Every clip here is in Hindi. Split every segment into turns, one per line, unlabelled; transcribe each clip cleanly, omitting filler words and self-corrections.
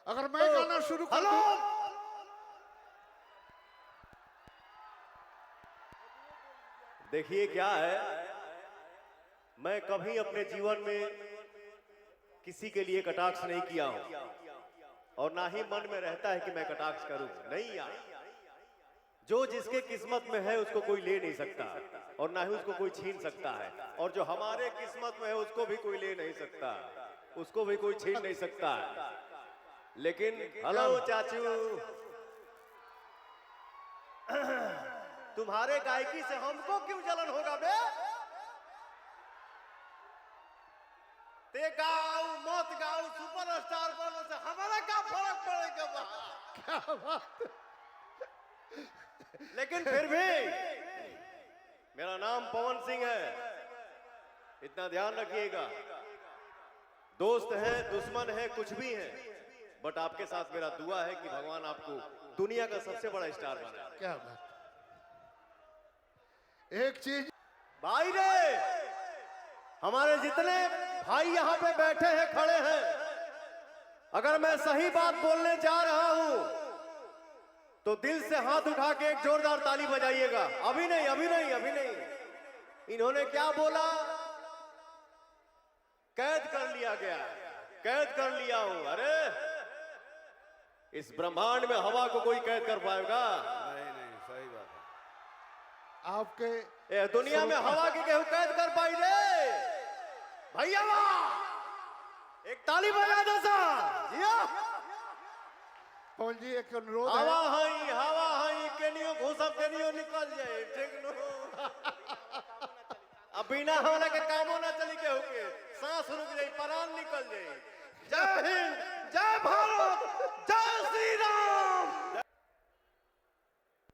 अगर मैं गाना शुरू कर
हेलो,
दूं।
देखिए क्या है, मैं कभी अपने जीवन में किसी के लिए कटाक्ष नहीं किया हूं और ना ही मन में रहता है कि मैं कटाक्ष करूं। नहीं यार, जो जिसके किस्मत में है उसको कोई ले नहीं सकता और ना ही उसको कोई छीन सकता है, और जो हमारे किस्मत में है उसको भी कोई ले नहीं सकता, उसको भी कोई छीन नहीं सकता है। लेकिन हेलो चाचू, तुम्हारे गायकी से हमको क्यों जलन होगा बे? ते गाओ मत गाओ, सुपरस्टार बनो से हमारा क्या फर्क पड़ेगा बा?
क्या बात।
लेकिन फिर भी मेरा नाम पवन सिंह है, इतना ध्यान रखिएगा। दोस्त है, दुश्मन है, कुछ भी है, बट आपके साथ मेरा दुआ है कि भगवान आपको दुनिया का सबसे बड़ा स्टार बनाए।
क्या बात। एक चीज
भाई रे, हमारे जितने भाई यहाँ पे बैठे हैं, खड़े हैं, अगर मैं सही बात बोलने जा रहा हूं तो दिल से हाथ उठा के एक जोरदार ताली बजाइएगा। अभी नहीं, अभी नहीं, अभी नहीं। इन्होंने क्या बोला? कैद कर लिया गया, कैद कर लिया हूं। अरे इस ब्रह्मांड में हवा को कोई कैद कर पाएगा?
नहीं नहीं, सही बात है।
आपके
ये दुनिया में हवा की केहू कैद कर पाई रे? भैया एक ताली बजा दो सा। जिया
पवन जी, एक अनुरोध
हवा
है।
हवा हई केनियो घुसब केनियो निकल जाए, ठीक नो। अब बिना हमरा के कामो ना चली के होके, सांस रुक जाई, प्राण निकल जाए। जय हिंद, जय भारत, जय श्री राम।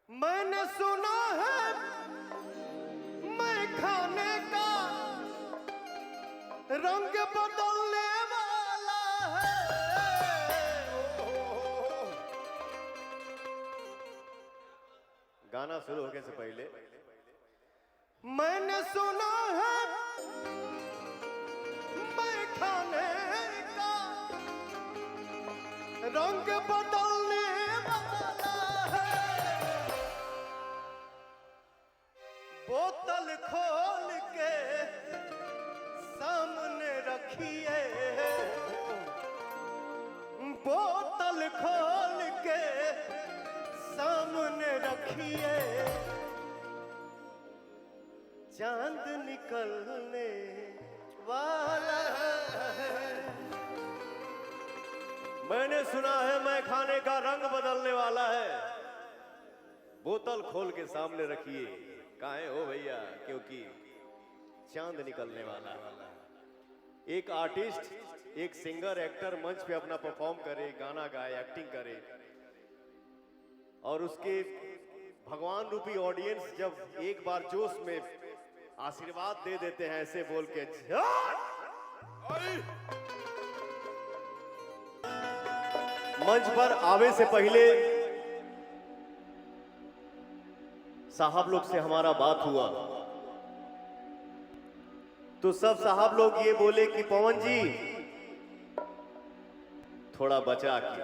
मैंने सुना है मैं खाने का रंग बदलने वाला है। गाना शुरू होने से पहले मैंने सुना है मैं खाने का रंग बदलने वाला है। बोतल खोल के सामने रखिए, बोतल खोल के सामने रखिए, चांद निकलने वाला है। मैंने सुना है मैं खाने का रंग बदलने वाला है। बोतल खोल के सामने रखिए, काहे हो भैया? क्योंकि चांद निकलने वाला है। एक आर्टिस्ट, एक सिंगर, एक्टर मंच पे अपना परफॉर्म करे, गाना गाए, एक्टिंग करे, और उसके भगवान रूपी ऑडियंस जब एक बार जोश में आशीर्वाद दे देते हैं ऐसे बोल के, मंच पर आवे से पहले साहब लोग से हमारा बात हुआ तो सब साहब लोग ये बोले कि पवन जी थोड़ा बचा के।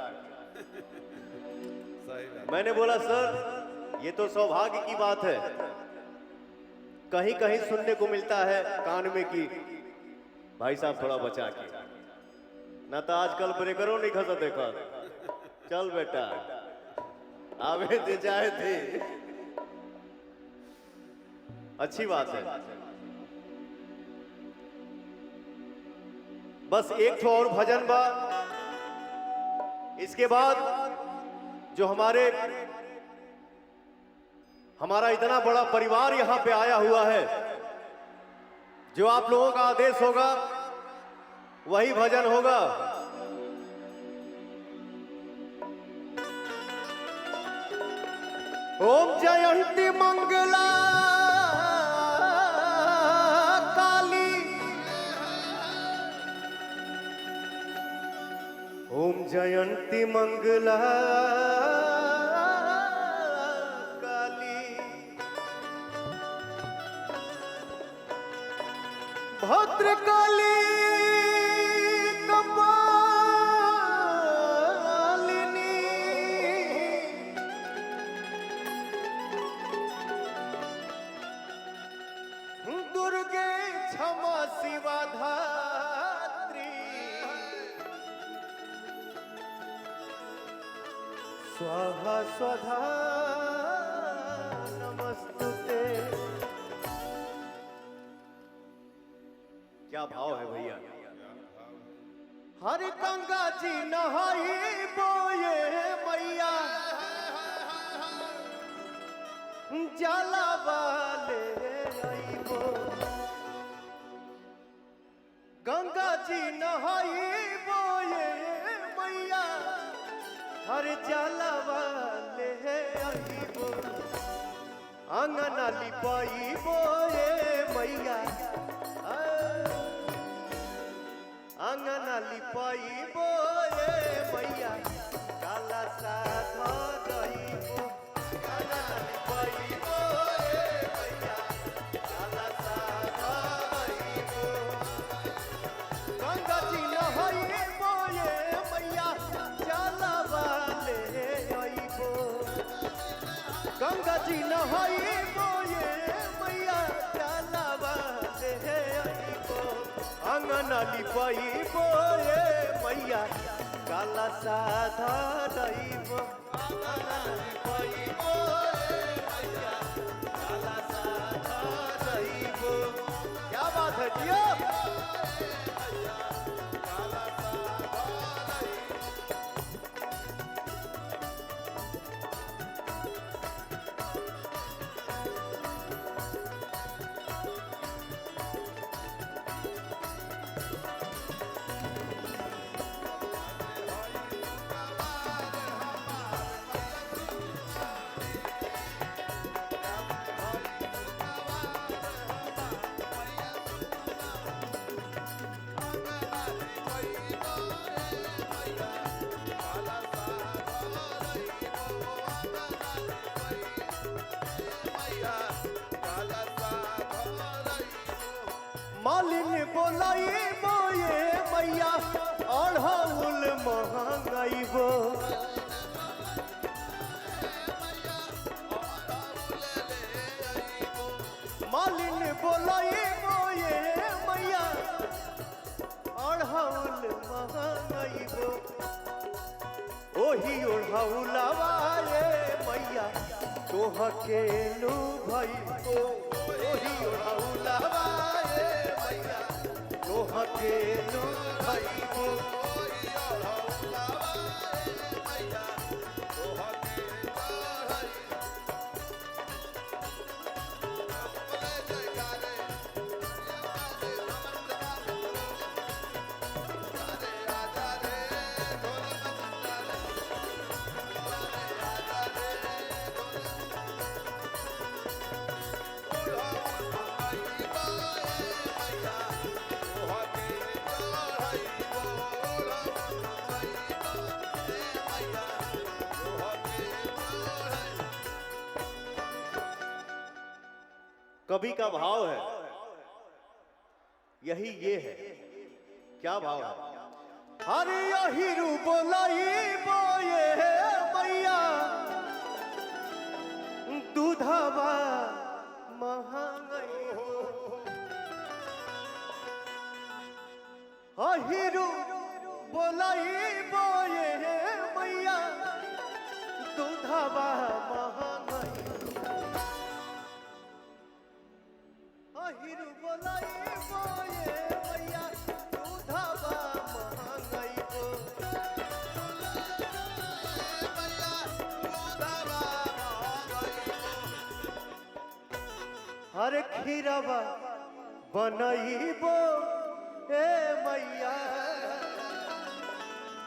सही बात।
मैंने बोला सर ये तो सौभाग्य की बात है, कहीं कहीं सुनने को मिलता है कान में कि भाई साहब थोड़ा बचा के, ना तो आजकल ब्रेकरों नहीं खसा देखा। चल बेटा आवे दे जाए थे, अच्छी बात है। बस एक ठो और भजन बा, इसके बाद जो हमारा इतना बड़ा परिवार यहां पे आया हुआ है, जो आप लोगों का आदेश होगा वही भजन होगा। ओम जयंती मंगला काली, ओम जयंती मंगला काली, भद्रकाली कपालिनी, स्वाहा स्वधा नमस्तुते। क्या भाव है भैया। हर गंगा जी नहाई बोए मैया जला वाले आईबो। गंगा जी नहाई बोए मैया हर जला वाले आईबो। आंगना लिपाई बोए मैया आंगना लिपाई बोए मैया काला साधा गईबो। आंगना लिपाई बोए मैया काला साधा गईबो। गंगा जी नहाई बोए मैया जाला वाले आईबो। गंगा जी नहाई बोए मैया जाला वाले आईबो। आंगना लिपाई बोए मैया काला साधा गईबो। आंगना लिपाई बोए मैया काला साधा गईबो। क्या बात है जियो। मालिन बोलाई बोए मैया अढ़ौल महंगाईबो। मालिन बोलाई बोए मैया अढ़ौल महंगाईबो। ओही ओढ़ौलवाए मैया तोह के लू भईबो। ओही ओढ़ौलवाए मैया तोह के लू भईबो। कवि का भाव है यही ये है। क्या भाव है। हरे यही रूप लाई बोए मैया दूधवा महंगाई अहिरू बोलाई बोए मैया दूधवा महंगाई। अहिरू बोलाई बोए मैया दूधवा महंगाईबो। हर खीरवा बनईबो ए मैया।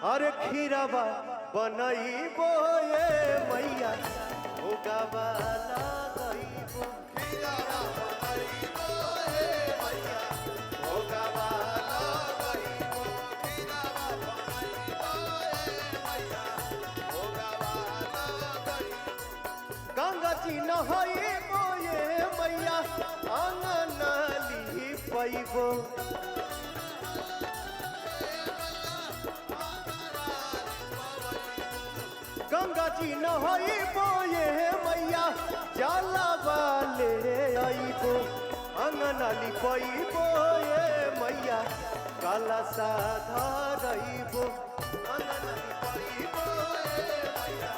हर खीरवा बनईबो ए मैया भोगवा लगईबो। गंगा जी नहाई बोए मैया आंगना लिपाईबो। गंगा जी नहाई बोए मैया जाला वाले आईबो। आंगना लिपाईबो ए मैया काला साधा रईबो। आंगना लिपाईबो ए मैया